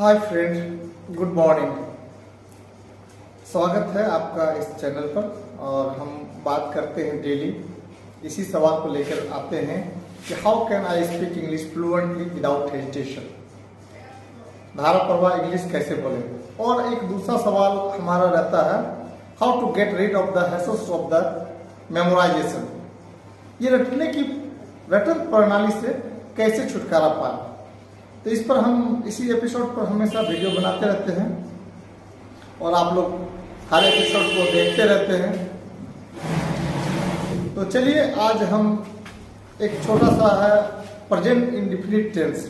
हाय friend, good morning. स्वागत है आपका इस चैनल पर। और हम बात करते हैं डेली इसी सवाल को लेकर आते हैं कि how can I speak English fluently without hesitation. धारा प्रवाह इंग्लिश कैसे बोले। और एक दूसरा सवाल हमारा रहता है how to get rid of the hassles of the memorisation. ये रटन प्रणाली से कैसे छुटकारा पाए। तो इस पर हम इसी एपिसोड पर हमेशा वीडियो बनाते रहते हैं और आप लोग हर एपिसोड को देखते रहते हैं। तो चलिए आज हम एक छोटा सा है प्रेजेंट इंडेफिनिट टेंस।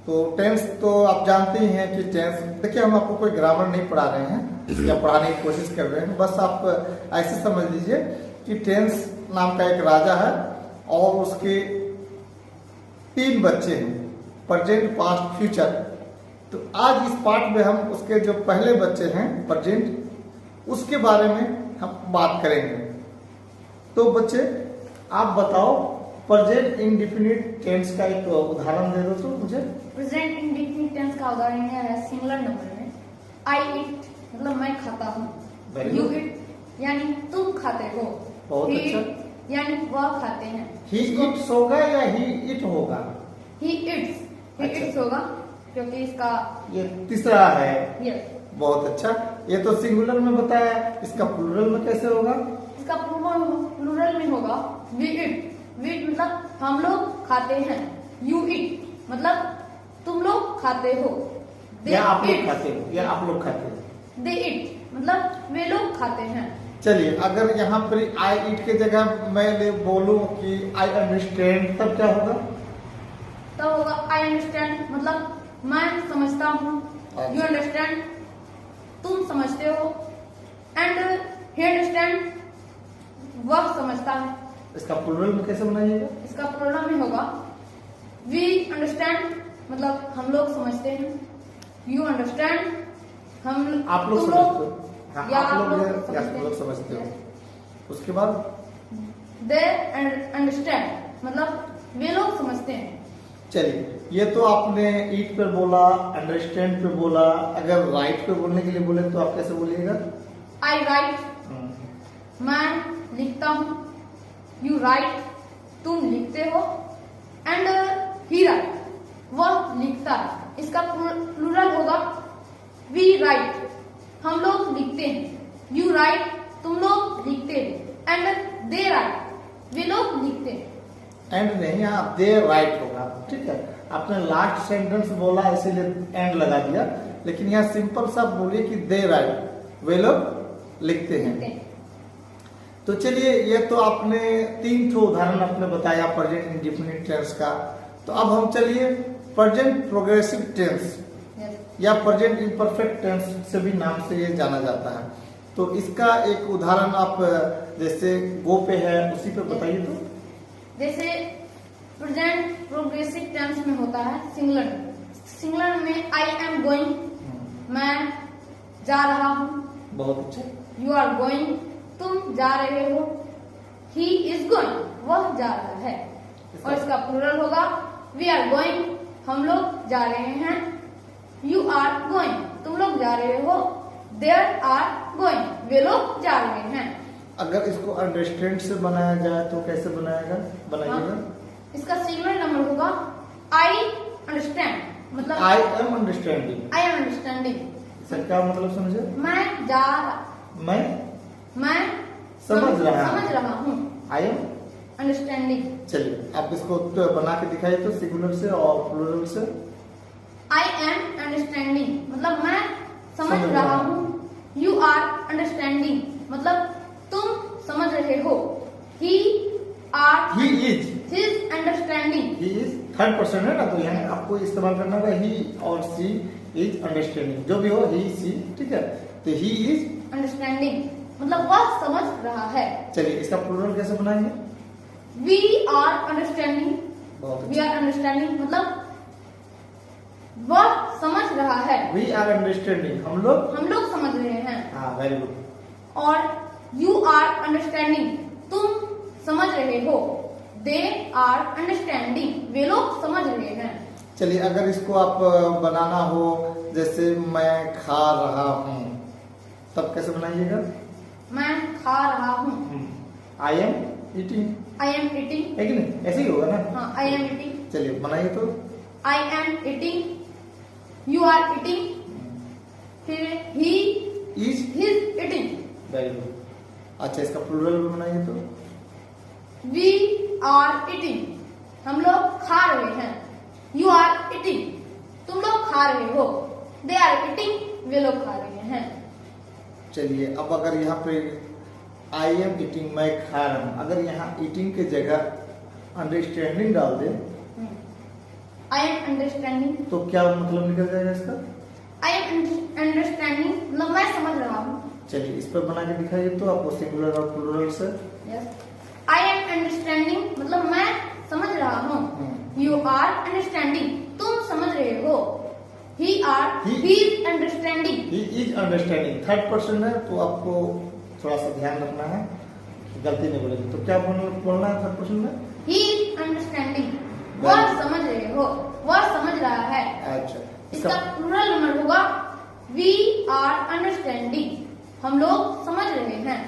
तो टेंस तो आप जानते ही हैं कि टेंस, देखिए हम आपको कोई ग्रामर नहीं पढ़ा रहे हैं या पढ़ाने की कोशिश कर रहे हैं, बस आप ऐसे समझ लीजिए कि टेंस नाम का एक राजा है और उसके 3 बच्चे हैं, प्रेजेंट, पास्ट, फ्यूचर। तो आज इस पार्ट में हम उसके जो पहले बच्चे हैं प्रेजेंट, उसके बारे में हम बात करेंगे। तो बच्चे आप बताओ प्रेजेंट इंडेफिनिट टेंस का एक उदाहरण दे दो तो मुझे। प्रेजेंट इंडेफिनिट टेंस का उदाहरण है सिंगुलर नंबर में आई ईट, मतलब मैं खाता हूँ। यू ईट यानी तुम खाते हो। बहुत अच्छा। यानी वह खाते हैं। ही ईट्स होगा या ही इट होगा? ही ईट्स होगा क्योंकि इसका ये तीसरा है। यस, बहुत अच्छा। ये तो सिंगुलर में बताया, इसका प्लूरल में कैसे होगा? इसका प्लूरल में होगा वी ईट। वी ईट मतलब हम लोग खाते हैं। यू ईट मतलब तुम लोग खाते हो। या आप लोग खाते हो या आप लोग खाते हो। दे ईट मतलब वे लोग खाते हैं। चलिए, अगर यहाँ पर आई ईट के जगह मैं बोलूं कि आई अंडरस्टैंड, तब क्या होगा? तब होगा आई अंडरस्टैंड मतलब मैं समझता हूँ। यू अंडरस्टैंड तुम समझते हो। एंड ही अंडरस्टैंड वह समझता है। इसका प्लूरल में कैसे बनाइएगा? इसका प्लूरल में होगा वी अंडरस्टैंड मतलब हम लोग समझते हैं। यू अंडरस्टैंड हम आप लोग तुम समझते हो। हाँ, या आप लोग समझते हो। उसके बाद दे अंडरस्टैंड मतलब वे लोग समझते हैं। चलिए, ये तो आपने ईट पे बोला, अंडरस्टैंड पे बोला। अगर राइट पे बोलने के लिए बोले तो आप कैसे बोलिएगा? आई राइट मैं लिखता हूँ। यू राइट तुम लिखते हो। एंड ही राइट वह लिखता है। इसका प्लूरल होगा वी राइट हम लोग लिखते हैं। यू राइट तुम लोग लिखते हो। एंड दे राइट वे लोग लिखते हैं। एंड नहीं, यहाँ दे राइट होगा। ठीक है, आपने लास्ट सेंटेंस बोला इसीलिए एंड लगा दिया, लेकिन यहाँ सिंपल सा बोलिए कि दे राइट वे लोग लिखते हैं। तो चलिए, ये तो आपने 3 ठो उदाहरण आपने बताया प्रेजेंट इंडेफिनिट टेंस का। तो अब हम चलिए प्रेजेंट प्रोग्रेसिव टेंस या प्रेजेंट इम्परफेक्ट टेंस से भी नाम से ये जाना जाता है। तो इसका एक उदाहरण आप जैसे गो पे है उसी पे बताइए। तो जैसे प्रेजेंट प्रोग्रेसिव टेंस में होता है सिंगुलर में आई एम गोइंग मैं जा रहा हूँ। बहुत अच्छा। यू आर गोइंग तुम जा रहे हो। ही इज गोइंग वह जा रहा है। और इसका प्लूरल होगा वी आर गोइंग हम लोग जा रहे हैं। यू आर गोइंग तुम लोग जा रहे हो। देयर आर गोइंग वे लोग जा रहे हैं। अगर इसको अंडरस्टैंड से बनाया जाए तो कैसे बनाइएगा? इसका सिंगुलर नंबर होगा आई अंडरस्टैंड मतलब I am understanding. I am understanding sir क्या मतलब समझे? मैं समझ रहा हूँ। I am understanding. चलिए, आप इसको तो बना के दिखाइए तो सिंगुलर से और प्लूरल से। आई एम अंडरस्टैंडिंग मतलब मैं समझ रहा हूँ। यू आर अंडरस्टैंडिंग मतलब तुम समझ रहे हो। He is understanding. He is third person है ना, तो यहाँ आपको इस्तेमाल करना होगा ही और सी इज अंडरस्टैंडिंग। जो भी हो ही सी, ठीक है। तो ही इज अंडरस्टैंडिंग मतलब वह समझ रहा है। चलिए, इसका प्लूरल कैसे बनाएंगे? We are understanding. We are understanding मतलब वह समझ रहा है। वी आर अंडरस्टैंडिंग हम लोग समझ रहे हैं। हाँ, वेरी गुड। और यू आर अंडरस्टैंडिंग तुम समझ रहे हो। दे आर अंडरस्टैंडिंग वे लोग समझ रहे हैं। चलिए, अगर इसको आप बनाना हो, जैसे मैं खा रहा हूँ, तब कैसे बनाइएगा? मैं खा रहा हूँ। आई am eating. I am eating. है कि नहीं? ऐसे ही होगा ना? हाँ, आई एम ईटिंग। चलिए बनाइए तो। I am eating. You are eating. फिर he is eating. Very good. अच्छा, इसका प्लूरल भी बनाइए तो। We are eating. हम लोग खा रहे हैं। You are eating. तुम लोग खा रहे हो। They are eating. वे लोग खा रहे हैं। चलिए, अब अगर यहाँ पे आई एम ईटिंग, मैं खा रहा हूँ, अगर यहाँ ईटिंग की जगह अंडरस्टैंडिंग डाल दे, आई एम अंडरस्टैंडिंग, तो क्या मतलब निकल जाएगा इसका? आई एम अंडरस्टैंडिंग मतलब मैं समझ रहा हूँ। चलिए, इस पर बना के दिखाइए तो आपको सिंगुलर और प्लूरल से। आई एम अंडरस्टैंडिंग मतलब मैं समझ रहा हूँ। यू आर अंडरस्टैंडिंग, तुम समझ रहे हो। He is understanding. He is understanding third person है, तो आपको थोड़ा सा ध्यान रखना है, गलती नहीं बोलेगी। तो क्या बोलना है थर्ड पर्सन में? ही इज अंडरस्टैंडिंग, वह समझ रहे हो, वह समझ रहा है। अच्छा, इसका प्लूरल नंबर होगा वी आर अंडरस्टैंडिंग, हम लोग समझ रहे हैं।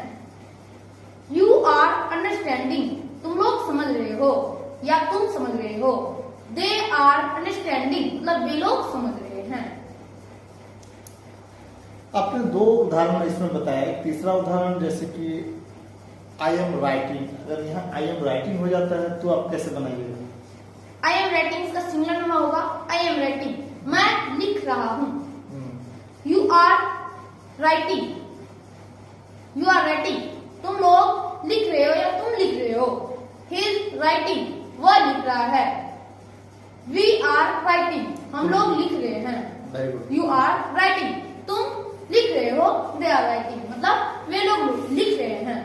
यू आर अंडरस्टैंडिंग, तुम लोग समझ रहे हो या तुम समझ रहे हो। दे आर अंडरस्टैंडिंग मतलब वे लोग समझ रहे हैं। आपने दो उदाहरण इसमें बताया। एक तीसरा उदाहरण जैसे कि आई एम राइटिंग, अगर यहाँ आई एम राइटिंग हो जाता है तो आप कैसे बनाइएगा? आई एम राइटिंग इसका सिंगुलर नंबर होगा आई एम राइटिंग, मैं लिख रहा हूँ। You are writing, you are writing, तुम लोग लिख रहे हो या तुम लिख रहे हो। ही इज राइटिंग, वह लिख रहा है। वी आर राइटिंग, हम लोग लिख रहे हैं। Very good. You are writing, तुम लिख रहे हो। दे आर राइटिंग मतलब वे लोग लिख रहे हैं।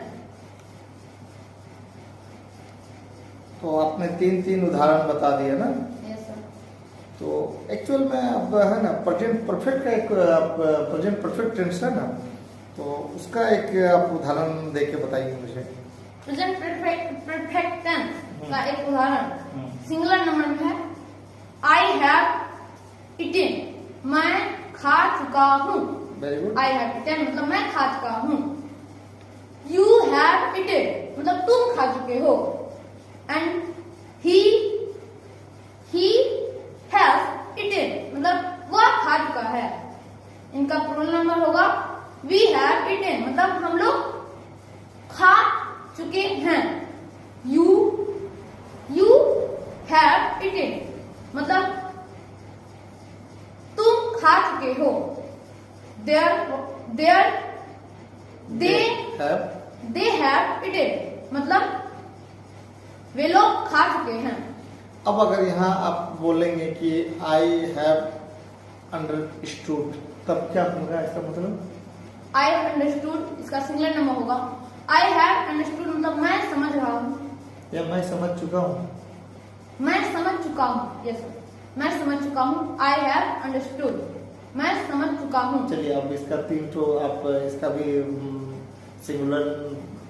तो आपने तीन उदाहरण बता दिए ना? Yes sir. तो एक्चुअल में अब है ना, प्रेजेंट परफेक्ट का एक प्रेजेंट परफेक्ट टेंस है ना, तो उसका एक आप उदाहरण दे के बताइए मुझे। प्रेजेंट परफेक्ट टेंस का एक उदाहरण सिंगुलर नंबर में है आई हैव ईटेन, मैं खा चुका हूँ। Very good. I have eaten मतलब मैं खा चुका हूँ। यू हैव ईटेन मतलब तुम खा चुके हो। एंड ही हैज ईटेन मतलब वह खा चुका है। इनका प्लूरल नंबर होगा वी हैव ईटेन मतलब हम लोग खा चुके हैं। यू हैव ईटेन मतलब तुम खा चुके हो। दे हैव ईटेन मतलब वे लोग खा चुके हैं। अब अगर यहाँ आप बोलेंगे कि आई हैव अंडरस्टूड, तब क्या होगा इसका मतलब? आई हैव अंडरस्टूड इसका सिंगुलर नंबर होगा आई हैव अंडरस्टूड मतलब मैं समझ रहा हूँ या मैं समझ चुका हूँ। मैं समझ चुका हूँ। यस सर, मैं समझ चुका हूँ। आई हैव अंडरस्टूड मैं समझ चुका हूँ। चलिए, अब इसका तीन तो आप इसका भी सिंगुलर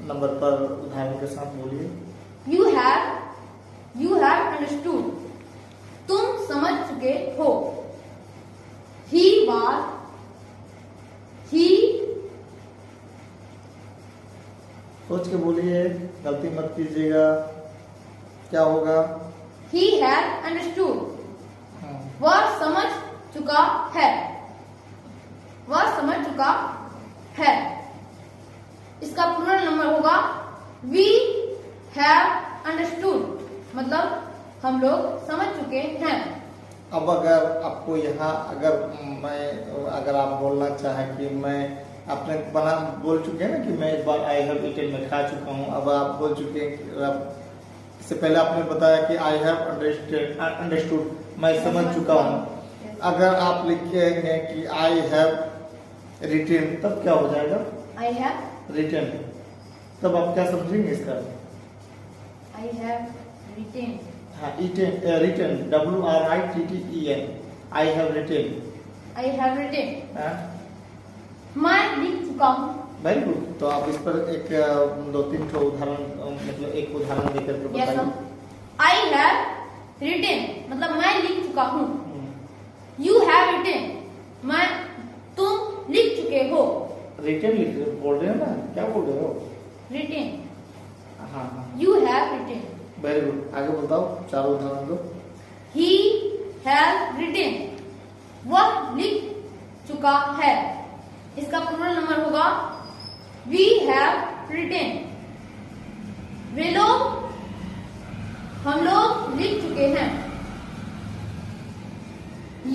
नंबर पर उदाहरण के साथ बोलिए। यू हैव अंडरस्टूड तुम समझ चुके हो। ही सोच के बोलिए, गलती मत कीजिएगा। क्या होगा? ही हैव अंडरस्टूड वह समझ चुका है। वह समझ चुका है। इसका प्लूरल नंबर होगा वी हैव अंडरस्टूड मतलब हम लोग समझ चुके हैं। अब अगर आपको यहाँ अगर आप बोलना चाहें कि मैं, आपने बोल चुके हैं ना कि मैं एक बार आई हैव ईटेन में खा चुका हूँ। अब आप बोल चुके हैं, इससे पहले आपने बताया कि आई हैव अंडरस्टूड मैं समझ चुका हूँ। अगर आप लिखेंगे कि आई हैव रिटेन, तब क्या हो जाएगा? आई हैव रिटेन, तब आप क्या समझेंगे इसका? I have written. हाँ, written WRITTEN, I have written. I have written मैं लिख चुका हूँ। Very good. तो आप इस पर एक 2-3 उदाहरण, मतलब एक उदाहरण देकर के बताइए। आई हैव रिटेन मतलब मैं लिख चुका हूँ। यू हैव रिटेन तुम लिख चुके हो। रिटेन लिख बोल रहे हो ना, क्या बोल रहे हो? रिटेन। हाँ हाँ, you have written. Very good, आगे बताओ, चारों उदाहरण दो। ही हैव रिटेन वह लिख चुका है, इसका प्लूरल नंबर होगा वी हैव रिटेन। वे लोग हम लोग लिख चुके हैं।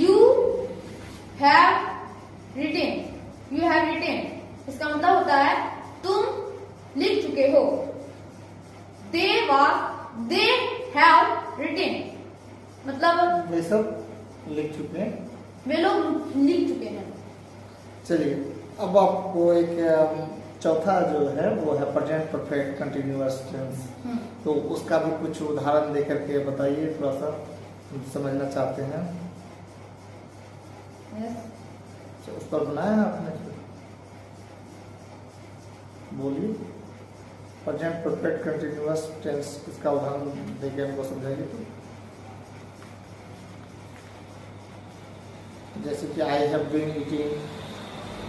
You have written you have written इसका मतलब होता है तुम लिख चुके हो। दे हैव रिटेन मतलब वे सब लिख चुके हैं, वे लोग लिख चुके हैं। चलिए अब आपको एक चौथा जो है वो है प्रेजेंट परफेक्ट कंटिन्यूअस टेंस। तो उसका भी कुछ उदाहरण देकर के बताइए, थोड़ा सा हम समझना चाहते हैं। Yes. उस पर बनाया है आपने, बोलिए। प्रेजेंट परफेक्ट कंटिन्यूअस टेंस इसका उदाहरण देकर हमको समझाइए। तो जैसे कि I have been eating,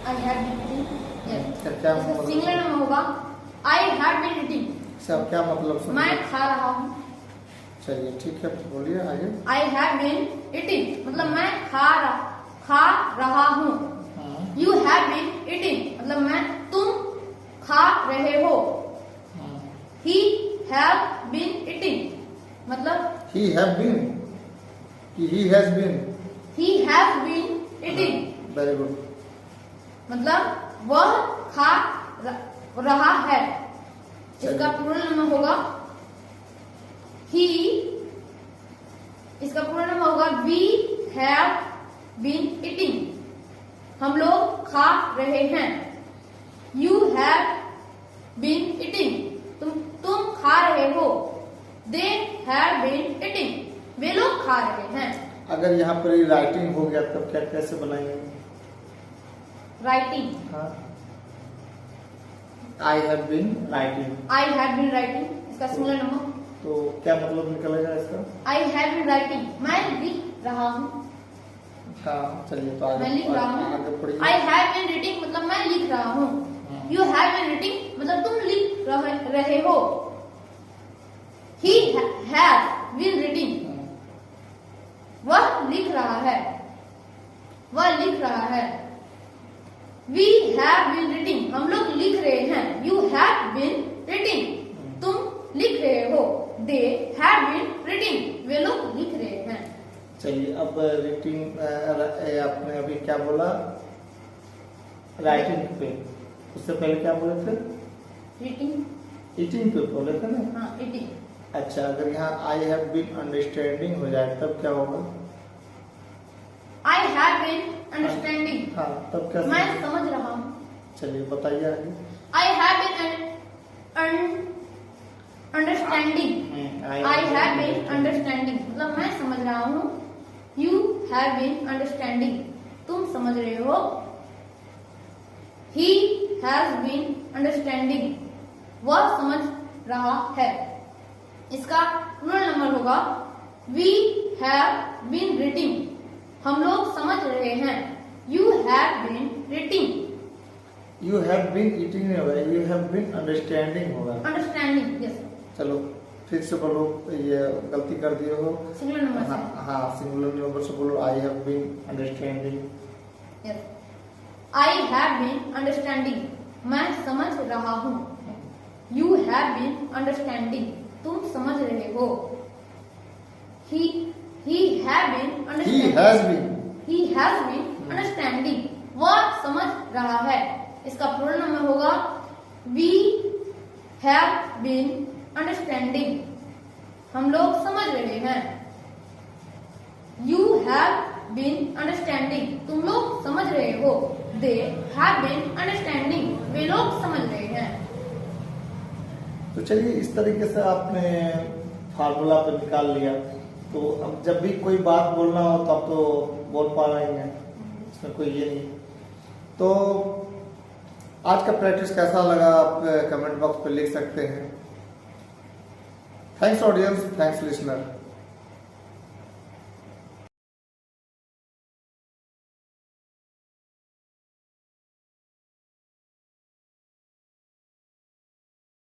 I have been eating. Yes. क्या मतलब? सिंगुलर में होगा I have been eating. इसका क्या मतलब समझिए? मैं खा रहा हूँ। चलिए ठीक है, बोलिए आगे। I have been eating मतलब मैं खा रहा हूँ। हाँ, You have been eating मतलब तुम खा रहे हो। हाँ। He have been eating मतलब He have been, he has been। he has been eating very good. मतलब वह खा रहा है, इसका प्लूरल नंबर होगा he। इसका प्लूरल नंबर होगा we have been eating हम लोग खा रहे हैं। You have been eating तुम खा रहे हो। They have been eating वे लोग खा रहे हैं। अगर यहाँ पर राइटिंग हो गया तब क्या कैसे बनाएंगे? राइटिंग हाँ, I have been writing, I have been writing इसका सिंगुलर नंबर। तो क्या मतलब निकलेगा इसका? I have been writing मैं लिख रहा हूँ। हाँ चलिए, तो मैं लिख रहा आगे हूँ। पढ़िए। I have been reading मतलब मैं लिख रहा हूँ। You have been reading मतलब तुम लिख रहे हो। He has been reading वह लिख रहा है, वह लिख रहा है। We have been reading हम लोग लिख रहे हैं। You have been reading तुम लिख रहे हो। They have been reading वे लोग लिख रहे हैं। चलिए अब रीडिंग, आपने अभी क्या बोला? राइटिंग पे, उससे पहले क्या बोले थे? रीडिंग ईटिंग पे बोले थे ना? हाँ ईटिंग। अच्छा, अगर यहाँ आई हैव बीन अंडरस्टैंडिंग हो जाए तब क्या होगा? I have been understanding हाँ, तब क्या? मैं समझ रहा हूँ। चलिए बताइए आगे। I have been understanding I have been understanding मतलब मैं समझ रहा हूँ। You have been understanding तुम समझ रहे हो। He has been understanding वह समझ रहा है, इसका प्लूरल नंबर होगा We have been reading हम लोग समझ रहे हैं। You have been reading you have been eating नहीं होगा, यू हैव बीन अंडरस्टैंडिंग होगा। Understanding yes. चलो फिर से बोलो, ये गलती कर दिए हो। सिंगुलर नंबर से। हाँ, सिंगुलर नंबर से बोलो। I have been understanding. Yes I have been understanding मैं समझ रहा हूँ। You have been understanding तुम समझ रहे हो। He have been understanding He has been understanding वह समझ रहा है, इसका प्लूरल नंबर होगा We have been understanding हम लोग समझ रहे हैं। You have been understanding तुम लोग समझ रहे हो। They have been understanding वे लोग समझ रहे हैं। तो चलिए, इस तरीके से आपने फार्मूला पे निकाल लिया। तो अब जब भी कोई बात बोलना हो तब तो बोल पा रहे हैं, इसमें कोई ये नहीं। तो आज का प्रैक्टिस कैसा लगा आप कमेंट बॉक्स पे लिख सकते हैं। Thanks audience, thanks listener.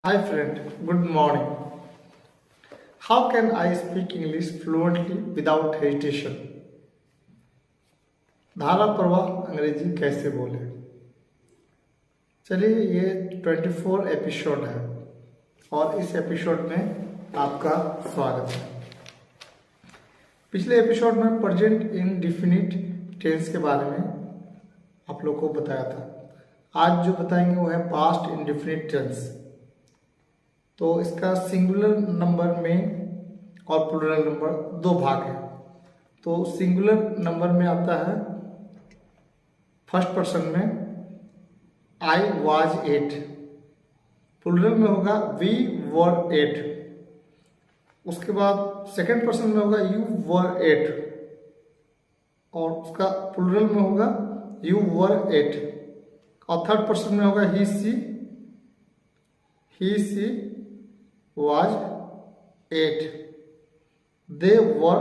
Hi friend, good morning. How can I speak English fluently without hesitation? धारा प्रवाह अंग्रेजी कैसे बोले। चलिए, ये 24 एपिसोड है और इस एपिसोड में आपका स्वागत है। पिछले एपिसोड में प्रेजेंट इंडेफिनिट टेंस के बारे में आप लोग को बताया था। आज जो बताएंगे वो है पास्ट इंडेफिनिट टेंस। तो इसका सिंगुलर नंबर में और प्लूरल नंबर दो भाग है। तो सिंगुलर नंबर में आता है फर्स्ट पर्सन में आई वाज 8, प्लूरल में होगा वी वर 8, उसके बाद सेकंड पर्सन में होगा यू वर 8 और उसका प्लूरल में होगा यू वर 8 और थर्ड पर्सन में होगा he C was 8, they were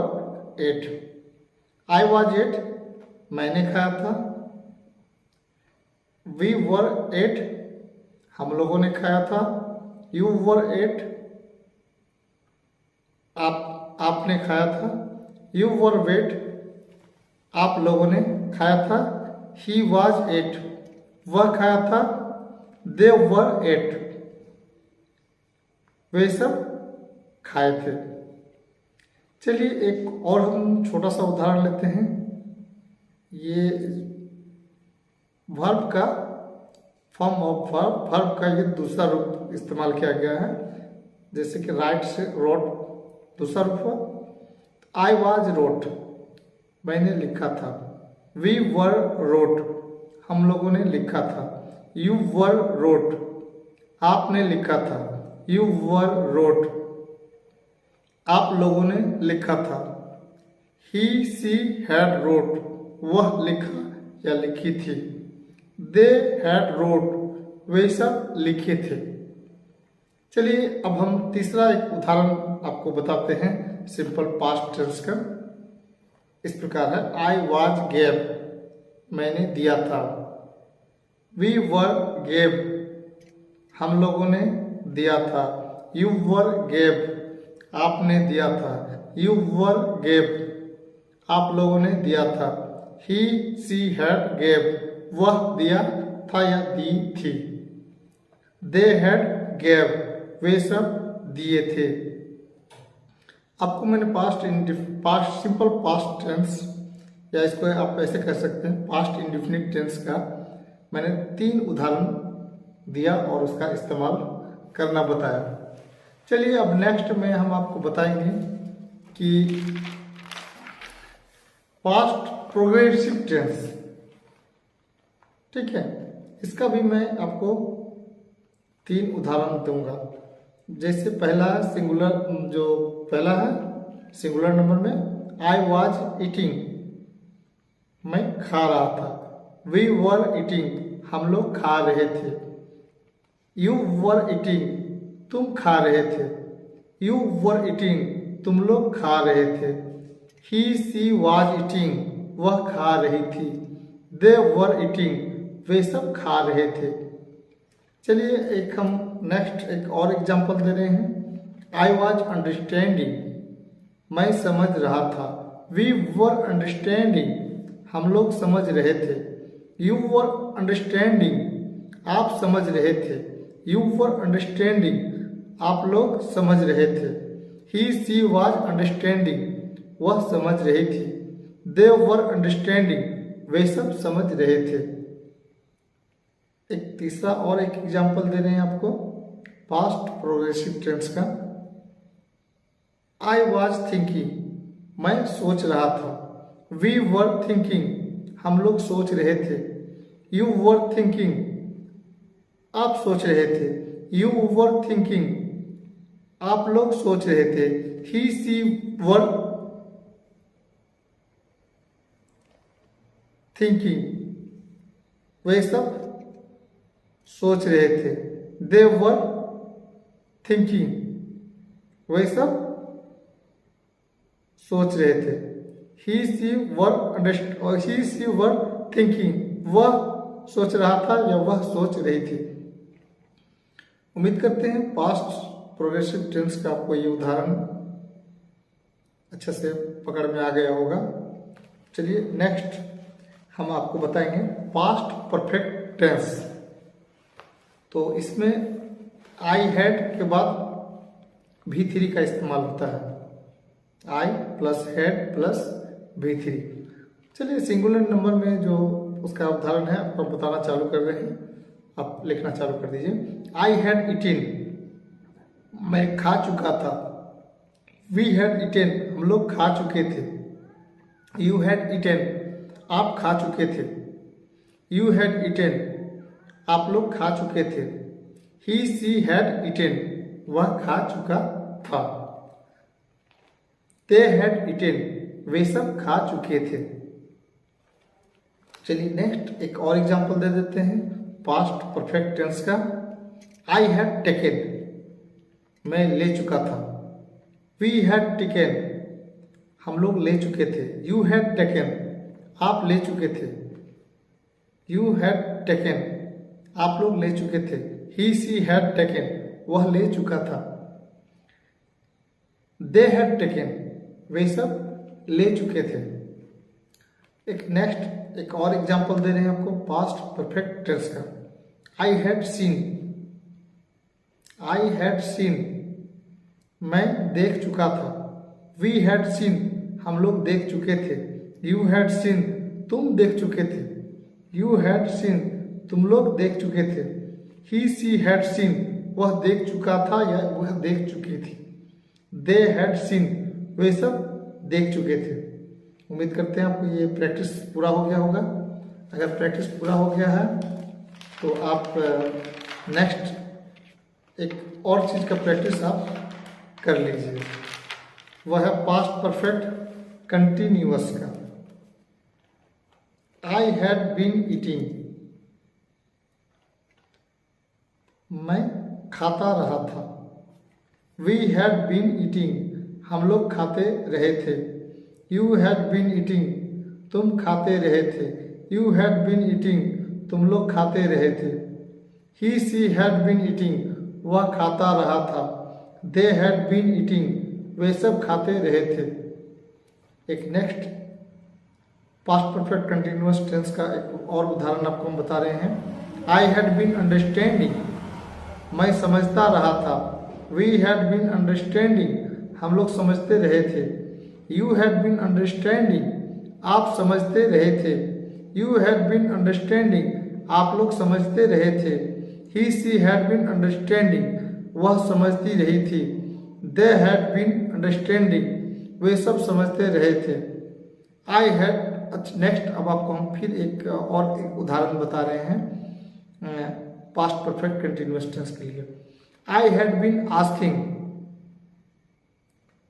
8, I was 8, मैंने खाया था, we were 8, हम लोगों ने खाया था, you were 8, आपने खाया था, you were 8, आप लोगों ने खाया था, he was 8, वह खाया था, they were 8, वे सब खाए थे। चलिए एक और हम छोटा सा उदाहरण लेते हैं। ये वर्ब का फॉर्म ऑफ वर्ब का ये दूसरा रूप इस्तेमाल किया गया है। जैसे कि राइट से रोट दूसरा रूप हुआ, आई वाज रोट, मैंने लिखा था, वी वर रोट, हम लोगों ने लिखा था, यू वर रोट, आपने लिखा था, यू वर रोट, आप लोगों ने लिखा था, ही सी हैड रोट, वह लिखा या लिखी थी, दे हैड रोट, वे सब लिखे थे। चलिए अब हम तीसरा एक उदाहरण आपको बताते हैं सिंपल पास्ट टेंस का। इस प्रकार है, आई वाज गेव, मैंने दिया था, वी वर गेव, हम लोगों ने दिया था, यू वर गेव, आपने दिया था, यू वर गेव, आप लोगों ने दिया था, ही सी हैड गेव, वह दिया था या दी थी, दे हैड गेव, वे सब दिए थे। आपको मैंने पास्ट सिंपल पास्ट टेंस या इसको आप ऐसे कह सकते हैं पास्ट इंडेफिनिट टेंस का मैंने 3 उदाहरण दिया और उसका इस्तेमाल करना बताया। चलिए अब नेक्स्ट में हम आपको बताएंगे कि पास्ट प्रोग्रेसिव टेंस, ठीक है, इसका भी मैं आपको 3 उदाहरण दूंगा। जैसे पहला सिंगुलर, जो पहला है सिंगुलर नंबर में आई वाज ईटिंग, मैं खा रहा था, वी वर ईटिंग, हम लोग खा रहे थे, यू वर ईटिंग, तुम खा रहे थे, यू वर ईटिंग, तुम लोग खा रहे थे, ही सी वाज ईटिंग, वह खा रही थी, दे वर ईटिंग, वे सब खा रहे थे। चलिए एक हम नेक्स्ट एक और एग्जांपल दे रहे हैं। आई वाज अंडरस्टैंडिंग, मैं समझ रहा था, वी वर अंडरस्टैंडिंग, हम लोग समझ रहे थे, यू वर अंडरस्टैंडिंग, आप समझ रहे थे, यू वर अंडरस्टैंडिंग, आप लोग समझ रहे थे, ही सी वाज अंडरस्टैंडिंग, वह समझ रही थी, दे वर अंडरस्टैंडिंग, वे सब समझ रहे थे। एक तीसरा और एक एग्जांपल दे रहे हैं आपको पास्ट प्रोग्रेसिव टेंस का। आई वाज थिंकिंग, मैं सोच रहा था, वी वर थिंकिंग, हम लोग सोच रहे थे, यू वर थिंकिंग, आप सोच रहे थे, यू वर थिंकिंग, आप लोग सोच रहे थे, ही सी वर थिंकिंग, वे सब सोच रहे थे, दे वर थिंकिंग, वे सब सोच रहे थे, ही सी वर थिंकिंग, वह सोच रहा था या वह सोच रही थी। उम्मीद करते हैं पास्ट प्रोग्रेसिव टेंस का आपको ये उदाहरण अच्छे से पकड़ में आ गया होगा। चलिए नेक्स्ट हम आपको बताएंगे पास्ट परफेक्ट टेंस। तो इसमें आई हैड के बाद V3 का इस्तेमाल होता है, आई प्लस हैड प्लस V3। चलिए सिंगुलर नंबर में जो उसका उदाहरण है आपको बताना चालू कर रहे हैं, आप लिखना चालू कर दीजिए। आई हैड ईटेन, मैं खा चुका था। वी हैड ईटेन, हम लोग खा चुके थे। यू हैड ईटेन, आप खा चुके थे। यू हैड ईटेन, आप लोग खा चुके थे। ही सी हैड ईटेन, वह खा चुका था। दे हैड ईटेन, वे सब खा चुके थे। चलिए नेक्स्ट एक और एग्जांपल दे देते हैं पास्ट परफेक्ट टेंस का। आई हैड टेकन, मैं ले चुका था। वी हैड टेकन, हम लोग ले चुके थे। यू हैड टेकन, आप ले चुके थे। यू हैड टेकन, आप लोग ले चुके थे। ही सी हैड टेकन, वह ले चुका था। दे हैड टेकन, वे सब ले चुके थे। एक नेक्स्ट एक और एग्जांपल दे रहे हैं आपको पास्ट परफेक्ट टेंस का। I had seen, I had seen, मैं देख चुका था। वी हैड सीन, हम लोग देख चुके थे। यू हैड सीन, तुम देख चुके थे। यू हैड सीन, तुम लोग देख चुके थे। ही सी हैड सीन, वह देख चुका था या वह देख चुकी थी। दे हैड सीन, वे सब देख चुके थे। उम्मीद करते हैं आपको ये प्रैक्टिस पूरा हो गया होगा। अगर प्रैक्टिस पूरा हो गया है तो आप नेक्स्ट एक और चीज़ का प्रैक्टिस आप कर लीजिए, वह है पास्ट परफेक्ट कंटिन्यूअस का। आई हैड बीन ईटिंग, मैं खाता रहा था। वी हैड बीन ईटिंग, हम लोग खाते रहे थे। यू हैड बीन ईटिंग, तुम खाते रहे थे। यू हैड बीन ईटिंग, तुम लोग खाते रहे थे। He she had been eating, वह खाता रहा था। दे हैड बीन ईटिंग, वे सब खाते रहे थे। एक next past perfect continuous tense का एक और उदाहरण आपको हम बता रहे हैं। आई हैड बीन अंडरस्टैंडिंग, मैं समझता रहा था। वी हैड बीन अंडरस्टैंडिंग, हम लोग समझते रहे थे। यू हैड बीन अंडरस्टैंडिंग, आप समझते रहे थे। यू हैड बीन अंडरस्टैंडिंग, आप लोग समझते रहे थे। He she had been understanding, वह समझती रही थी। दे हैड बीन अंडरस्टैंडिंग, वे सब समझते रहे थे। आई हैड, नेक्स्ट अब आपको हम फिर एक उदाहरण बता रहे हैं पास्ट परफेक्ट कंटिन्यूअस टेंस के लिए। आई हैड बीन आस्किंग,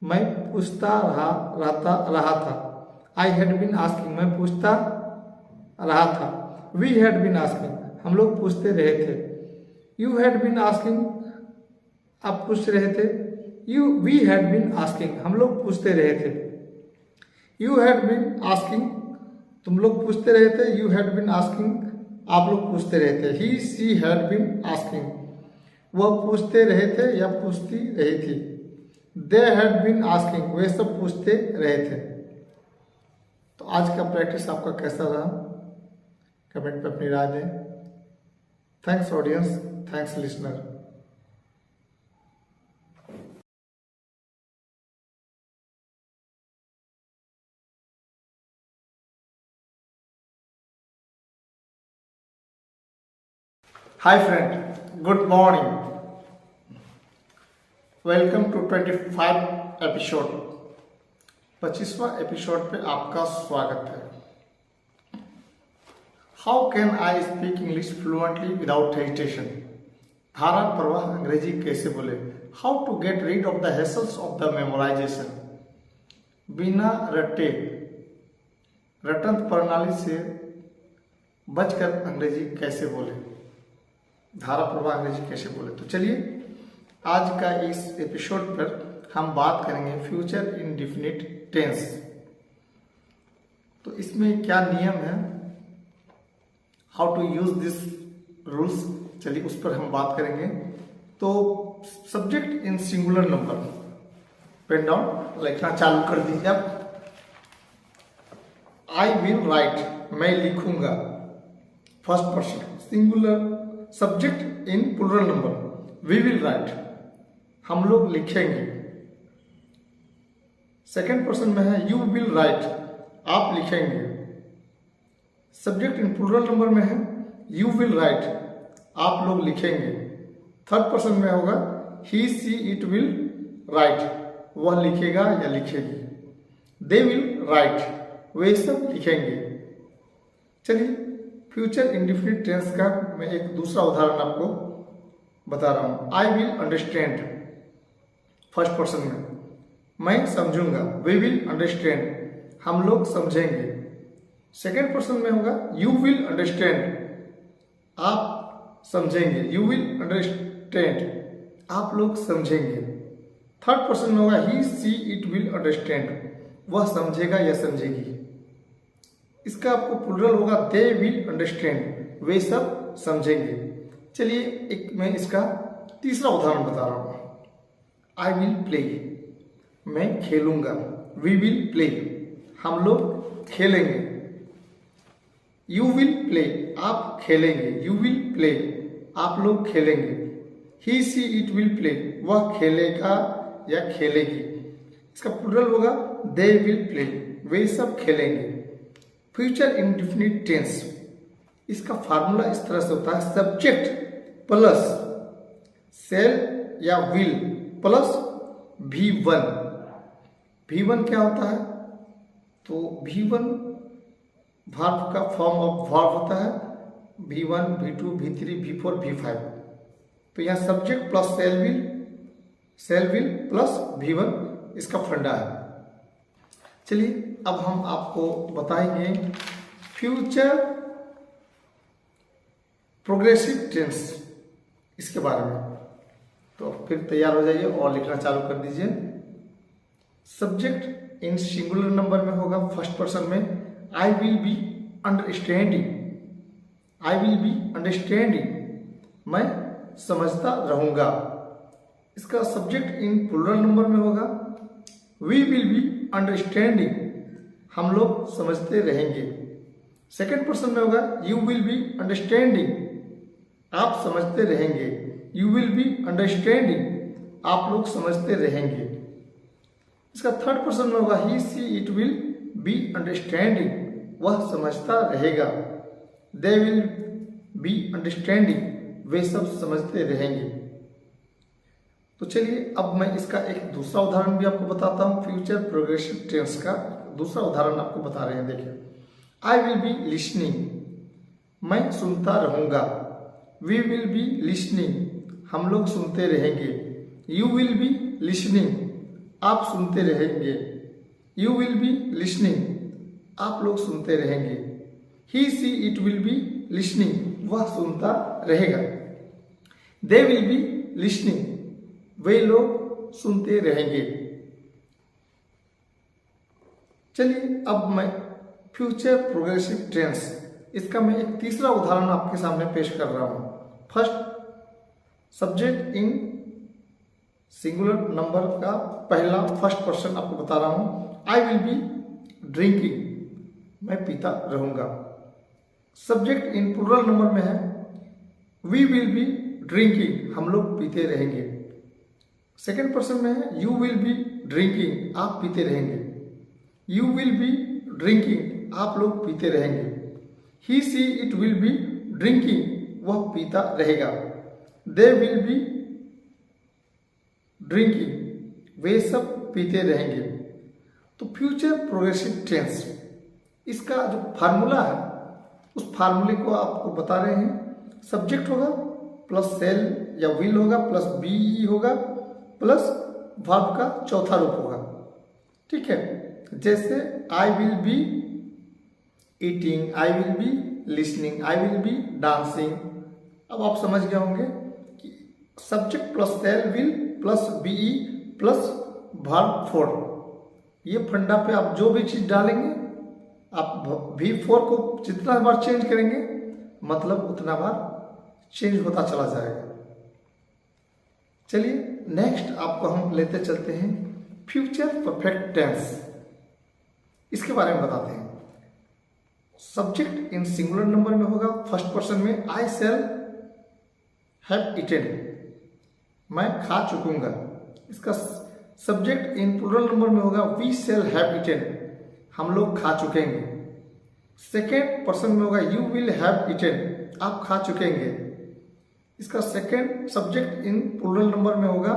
मैं पूछता रहा था। आई हैड बीन आस्किंग, मैं पूछता रहा था। वी हैड बीन आस्किंग, हम लोग पूछते रहे थे। यू हैड बीन आस्किंग, आप पूछ रहे थे। वी हैड बीन आस्किंग, हम लोग पूछते रहे थे। यू हैड बीन आस्किंग, तुम लोग पूछते रहे थे। यू हैड बीन आस्किंग, आप लोग पूछते रहे थे। He she had been asking, वह पूछते रहे थे या पूछती रही थी। दे हैड बीन आस्किंग, वे सब पूछते रहे थे। तो आज का प्रैक्टिस आपका कैसा रहा, कमेंट पे अपनी राय दें। Thanks audience, thanks listener. Hi friend, good morning. Welcome to 25 episode. 25वां एपिसोड पे आपका स्वागत है। How can I speak English fluently without hesitation, धारा प्रवाह अंग्रेजी कैसे बोले। How to get rid of the hassles of the memorization, बिना रटे रटंत प्रणाली से बचकर अंग्रेजी कैसे बोले, धारा प्रवाह अंग्रेजी कैसे बोले। तो चलिए आज का इस एपिसोड पर हम बात करेंगे फ्यूचर इंडेफिनिट टेंस। तो इसमें क्या नियम है, how to use this rules, चलिए उस पर हम बात करेंगे। तो subject in singular number, pen down लिखना चालू कर दीजिए आप। आई विल राइट, मैं लिखूंगा, first person singular. Subject in plural number, we will write, हम लोग लिखेंगे। सेकेंड पर्सन में है यू विल राइट, आप लिखेंगे। सब्जेक्ट इन प्लूरल नंबर में है यू विल राइट, आप लोग लिखेंगे। थर्ड पर्सन में होगा he she it will write, वह लिखेगा या लिखेगी। दे विल राइट, वे सब लिखेंगे। चलिए फ्यूचर इंडेफिनिट टेंस का मैं एक दूसरा उदाहरण आपको बता रहा हूं। I will understand, first person में, मैं समझूंगा। वी विल अंडरस्टैंड, हम लोग समझेंगे। सेकेंड पर्सन में होगा यू विल अंडरस्टैंड, आप समझेंगे। यू विल अंडरस्टैंड, आप लोग समझेंगे। थर्ड पर्सन में होगा he she it will understand, वह समझेगा या समझेगी। इसका आपको प्लूरल होगा दे विल अंडरस्टैंड, वे सब समझेंगे। चलिए एक मैं इसका तीसरा उदाहरण बता रहा हूं। आई विल प्ले, मैं खेलूंगा। वी विल प्ले, हम लोग खेलेंगे। यू विल प्ले, आप खेलेंगे। यू विल प्ले, आप लोग खेलेंगे। ही सी इट विल प्ले, वह खेलेगा या खेलेगी। इसका प्लूरल होगा दे विल प्ले, वे सब खेलेंगे। फ्यूचर इंडेफिनिट टेंस, इसका फार्मूला इस तरह से होता है सब्जेक्ट प्लस सेल या विल प्लस V1। V1 क्या होता है? तो V1 वर्ब का फॉर्म ऑफ वर्ब होता है। V1, V2, V3, V4, V5। तो यहाँ subject plus shall will plus V1 इसका फंडा है। चलिए अब हम आपको बताएंगे फ्यूचर प्रोग्रेसिव टेंस, इसके बारे में। तो फिर तैयार हो जाइए और लिखना चालू कर दीजिए। सब्जेक्ट इन सिंगुलर नंबर में होगा फर्स्ट पर्सन में आई will be understanding. I will be understanding, मैं समझता रहूंगा। इसका सब्जेक्ट इन प्लूरल नंबर में होगा वी विल बी अंडरस्टैंडिंग, हम लोग समझते रहेंगे। सेकेंड पर्सन में होगा यू विल बी अंडरस्टैंडिंग, आप समझते रहेंगे। यू विल बी अंडरस्टैंडिंग, आप लोग समझते रहेंगे। इसका थर्ड पर्सन में होगा he she it will be understanding, वह समझता रहेगा। दे विल बी अंडरस्टैंडिंग, वे सब समझते रहेंगे। तो चलिए अब मैं इसका एक दूसरा उदाहरण भी आपको बताता हूं। फ्यूचर प्रोग्रेसिव टेंस का दूसरा उदाहरण आपको बता रहे हैं, देखिए। आई विल बी लिसनिंग, मैं सुनता रहूंगा। वी विल बी लिसनिंग, हम लोग सुनते रहेंगे। यू विल बी लिसनिंग, आप सुनते रहेंगे। यू विल बी लिसनिंग, आप लोग सुनते रहेंगे। He she it will be listening, वह सुनता रहेगा। दे विल बी लिसनिंग, वे लोग सुनते रहेंगे। चलिए अब मैं फ्यूचर प्रोग्रेसिव टेंस, इसका मैं एक तीसरा उदाहरण आपके सामने पेश कर रहा हूं। First subject in singular number का पहला फर्स्ट पर्सन आपको बता रहा हूं। आई विल बी ड्रिंकिंग, मैं पीता रहूंगा। सब्जेक्ट इन प्लूरल नंबर में है वी विल बी ड्रिंकिंग, हम लोग पीते रहेंगे। सेकेंड पर्सन में है यू विल बी ड्रिंकिंग, आप पीते रहेंगे। यू विल बी ड्रिंकिंग, आप लोग पीते रहेंगे। He she it will be drinking, वह पीता रहेगा। दे विल बी ड्रिंकिंग, वे सब पीते रहेंगे। तो फ्यूचर प्रोग्रेसिव टेंस, इसका जो फार्मूला है उस फार्मूले को आपको बता रहे हैं। सब्जेक्ट होगा प्लस सेल या विल होगा प्लस बी होगा प्लस वर्ब का चौथा रूप होगा। ठीक है, जैसे I will be eating, I will be listening, I will be dancing. अब आप समझ गए होंगे कि subject plus shall will plus be plus verb 4, ये फंडा पे आप जो भी चीज डालेंगे, आप V4 को जितना बार चेंज करेंगे मतलब उतना बार चेंज होता चला जाएगा। चलिए नेक्स्ट आपको हम लेते चलते हैं फ्यूचर परफेक्ट टेंस। इसके बारे में बताते हैं। सब्जेक्ट इन सिंगुलर नंबर में होगा फर्स्ट पर्सन में, आई सेल हैव ईटेन, मैं खा चुकूंगा। इसका सब्जेक्ट इन प्लूरल नंबर में होगा, वी सेल हैव ईटेन, हम लोग खा चुकेंगे। सेकेंड पर्सन में होगा, यू विल हैव ईटेन, आप खा चुकेंगे। इसका second subject in plural number में होगा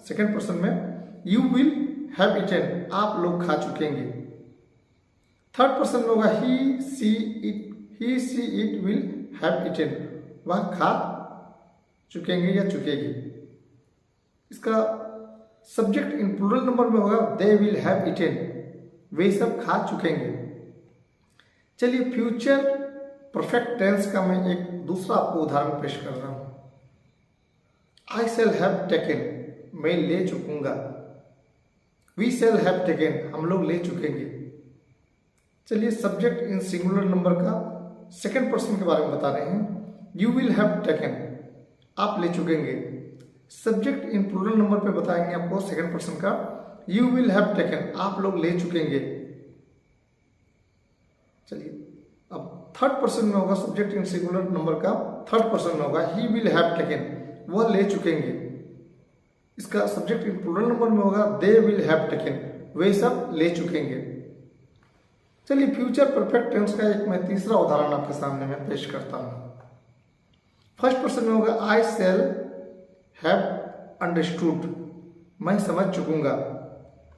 सेकेंड पर्सन में, यू विल हैव ईटेन, आप लोग खा चुकेंगे। थर्ड पर्सन में होगा, he she it will have eaten, वह खा चुकेंगे या चुकेगी। इसका सब्जेक्ट इन प्लूरल नंबर में होगा, दे विल हैव ईटेन, वे सब खा चुकेंगे। चलिए फ्यूचर परफेक्ट टेंस का मैं एक दूसरा आपको उदाहरण पेश कर रहा हूं। आई सेल हैव टेकन, मैं ले चुकूंगा। वी सेल हैव टेकन, हम लोग ले चुकेंगे। चलिए सब्जेक्ट इन सिंगुलर नंबर का सेकंड पर्सन के बारे में बता रहे हैं। यू विल हैव टेकन, आप ले चुकेंगे। सब्जेक्ट इन प्लूरल नंबर पे बताएंगे आपको सेकंड पर्सन का, यू विल हैव टेकन, आप लोग ले चुकेंगे। चलिए अब थर्ड पर्सन में होगा, सब्जेक्ट इन सिंगुलर नंबर का थर्ड पर्सन में होगा, ही विल हैव टेकन, वह ले चुकेंगे। इसका सब्जेक्ट इन प्लूरल नंबर में होगा, दे विल हैव टेकन, वे सब ले चुकेंगे। चलिए फ्यूचर परफेक्ट टेंस का एक मैं तीसरा उदाहरण आपके सामने मैं पेश करता हूं। फर्स्ट पर्सन में होगा, आई सेल हैव अंडरस्टूड, मैं समझ चुकूंगा।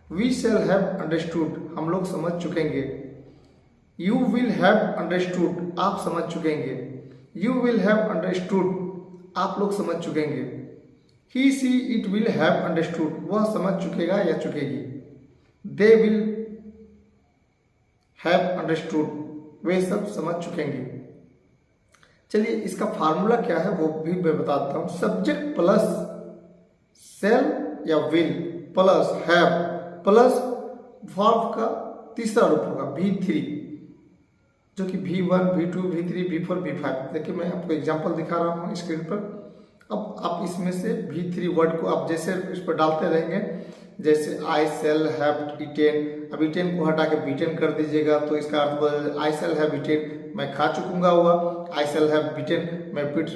वी सेल हैव अंडरस्टूड, हम लोग समझ चुकेंगे। यू विल हैव अंडरस्टूड, आप समझ चुकेंगे। यू विल हैव अंडरस्टूड, आप लोग समझ चुकेंगे। He she it will have understood, वह समझ चुकेगा या चुकेगी। दे विल हैव अंडरस्टूड, वे सब समझ चुकेंगे। चलिए इसका फार्मूला क्या है वो भी मैं बताता हूं। सब्जेक्ट प्लस सेल या will plus have plus verb का तीसरा रूप होगा V3, जो कि V1, V2, V3, V4, V5। देखिए मैं आपको एग्जांपल दिखा रहा हूं स्क्रीन पर। अब आप इसमें से V3 वर्ड को आप जैसे इस पर डालते रहेंगे, जैसे आई सेल हैव ईटेन, अब ईटेन को हटा के बीटेन कर दीजिएगा तो इसका अर्थ बदल, आई सेल हैव ईटेन, मैं खा चुकूंगा हुआ। आई सेल हैव बीटेन, मैं पीट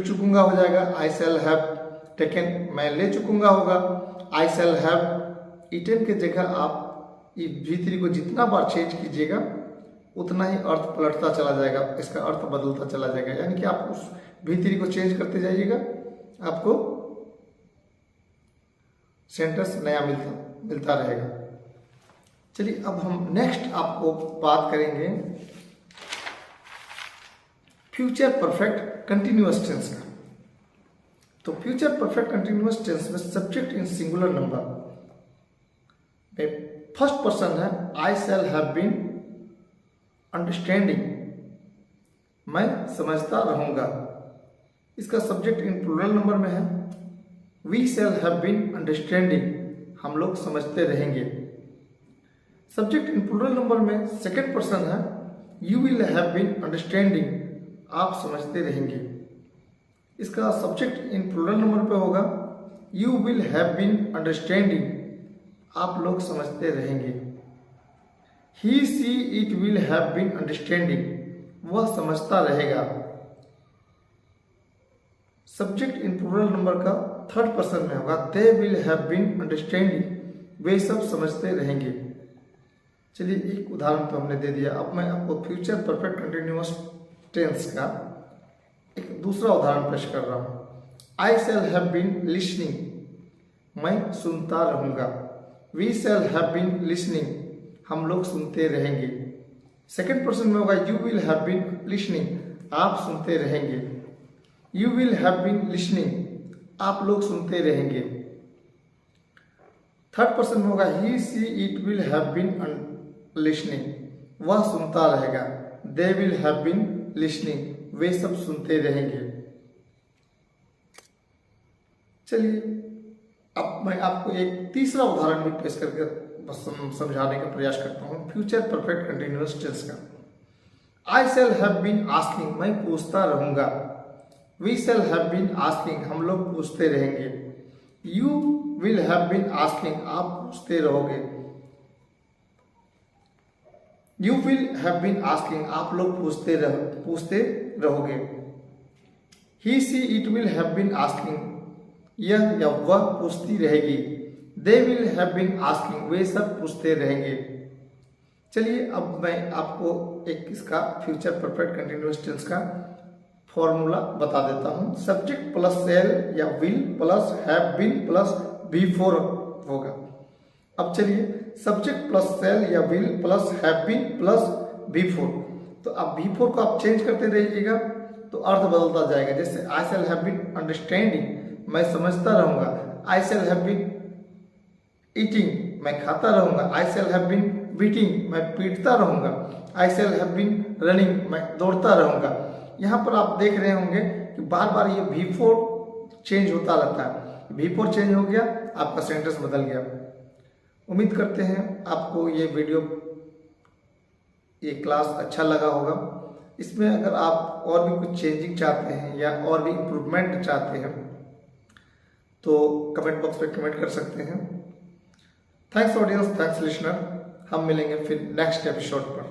चुकूंगा हो जाएगा। आई सेल हैव टेकन, मैं ले चुकूंगा होगा। आई सेल हैव ईटेन के जगह आप V3 को जितना बार चेंज कीजिएगा उतना ही अर्थ पलटता चला जाएगा, इसका अर्थ बदलता चला जाएगा। यानी कि आप उस V3 को चेंज करते जाइएगा, आपको सेंटेंस नया मिलता रहेगा। चलिए अब हम नेक्स्ट आपको बात करेंगे फ्यूचर परफेक्ट कंटिन्यूअस टेंस का। तो फ्यूचर परफेक्ट कंटिन्यूअस टेंस में सब्जेक्ट इन सिंगुलर नंबर में फर्स्ट पर्सन है, आई सेल हैव बीन अंडरस्टैंडिंग, मैं समझता रहूंगा। इसका सब्जेक्ट इन प्लूरल नंबर में है, we shall have been understanding, हम लोग समझते रहेंगे। सब्जेक्ट इन प्लूरल नंबर में सेकंड पर्सन है, you will have been understanding, आप समझते रहेंगे। इसका सब्जेक्ट इन प्लूरल नंबर पे होगा, you will have been understanding, आप लोग समझते रहेंगे। He she it will have been understanding, वह समझता रहेगा। सब्जेक्ट इन प्लूरल नंबर का थर्ड पर्सन में होगा, they will have been understanding, वे सब समझते रहेंगे। चलिए एक उदाहरण तो हमने दे दिया, अब मैं आपको फ्यूचर परफेक्ट कंटिन्यूअस टेंस का एक दूसरा उदाहरण पेश कर रहा हूं। I shall have been listening, मैं सुनता रहूंगा। We shall have been listening, हम लोग सुनते रहेंगे। सेकंड पर्सन में होगा, you will have been listening, आप सुनते रहेंगे। You will have been listening, आप लोग सुनते रहेंगे। थर्ड पर्सन में होगा, he she it will have been listening, वह सुनता रहेगा। They will have been listening, वे सब सुनते रहेंगे। चलिए अब मैं आपको एक तीसरा उदाहरण भी पेश करके समझाने का प्रयास करता हूं फ्यूचर परफेक्ट कंटिन्यूअस टेंस का। I shall have been asking, मैं पूछता रहूंगा। We shall have been asking, हम लोग पूछते रहेंगे। You will have been asking, आप पूछते रहोगे। You will have been asking, आप लोग पूछते रहोगे। He she it will have been asking, यह या वह पूछती रहेगी। They will have been asking, वे सब पूछते रहेंगे। चलिए अब मैं आपको एक इसका फ्यूचर परफेक्ट कंटिन्यूअस टेंस का फॉर्मूला बता देता हूं। सब्जेक्ट प्लस शैल या will plus have been plus V four होगा। अब चलिए सब्जेक्ट प्लस शैल या will plus have been plus V four, तो अब बिफोर को आप चेंज करते रहिएगा तो अर्थ बदलता जाएगा। जैसे आई शैल हैव बीन अंडरस्टैंडिंग, मैं समझता रहूंगा। आई शैल हैव बीन ईटिंग, मैं खाता रहूंगा। आई शैल हैव बीन बीटिंग, मैं पीटता रहूंगा। आई शैल हैव बीन रनिंग, मैं दौड़ता रहूंगा। यहाँ पर आप देख रहे होंगे कि बार बार ये बिफोर चेंज होता रहता है। बिफोर चेंज हो गया, आपका सेंटेंस बदल गया। उम्मीद करते हैं आपको ये वीडियो, ये क्लास अच्छा लगा होगा। इसमें अगर आप और भी कुछ चेंजिंग चाहते हैं या और भी इम्प्रूवमेंट चाहते हैं तो कमेंट बॉक्स पे कमेंट कर सकते हैं। Thanks audience, thanks listener. हम मिलेंगे फिर नेक्स्ट एपिसोड पर।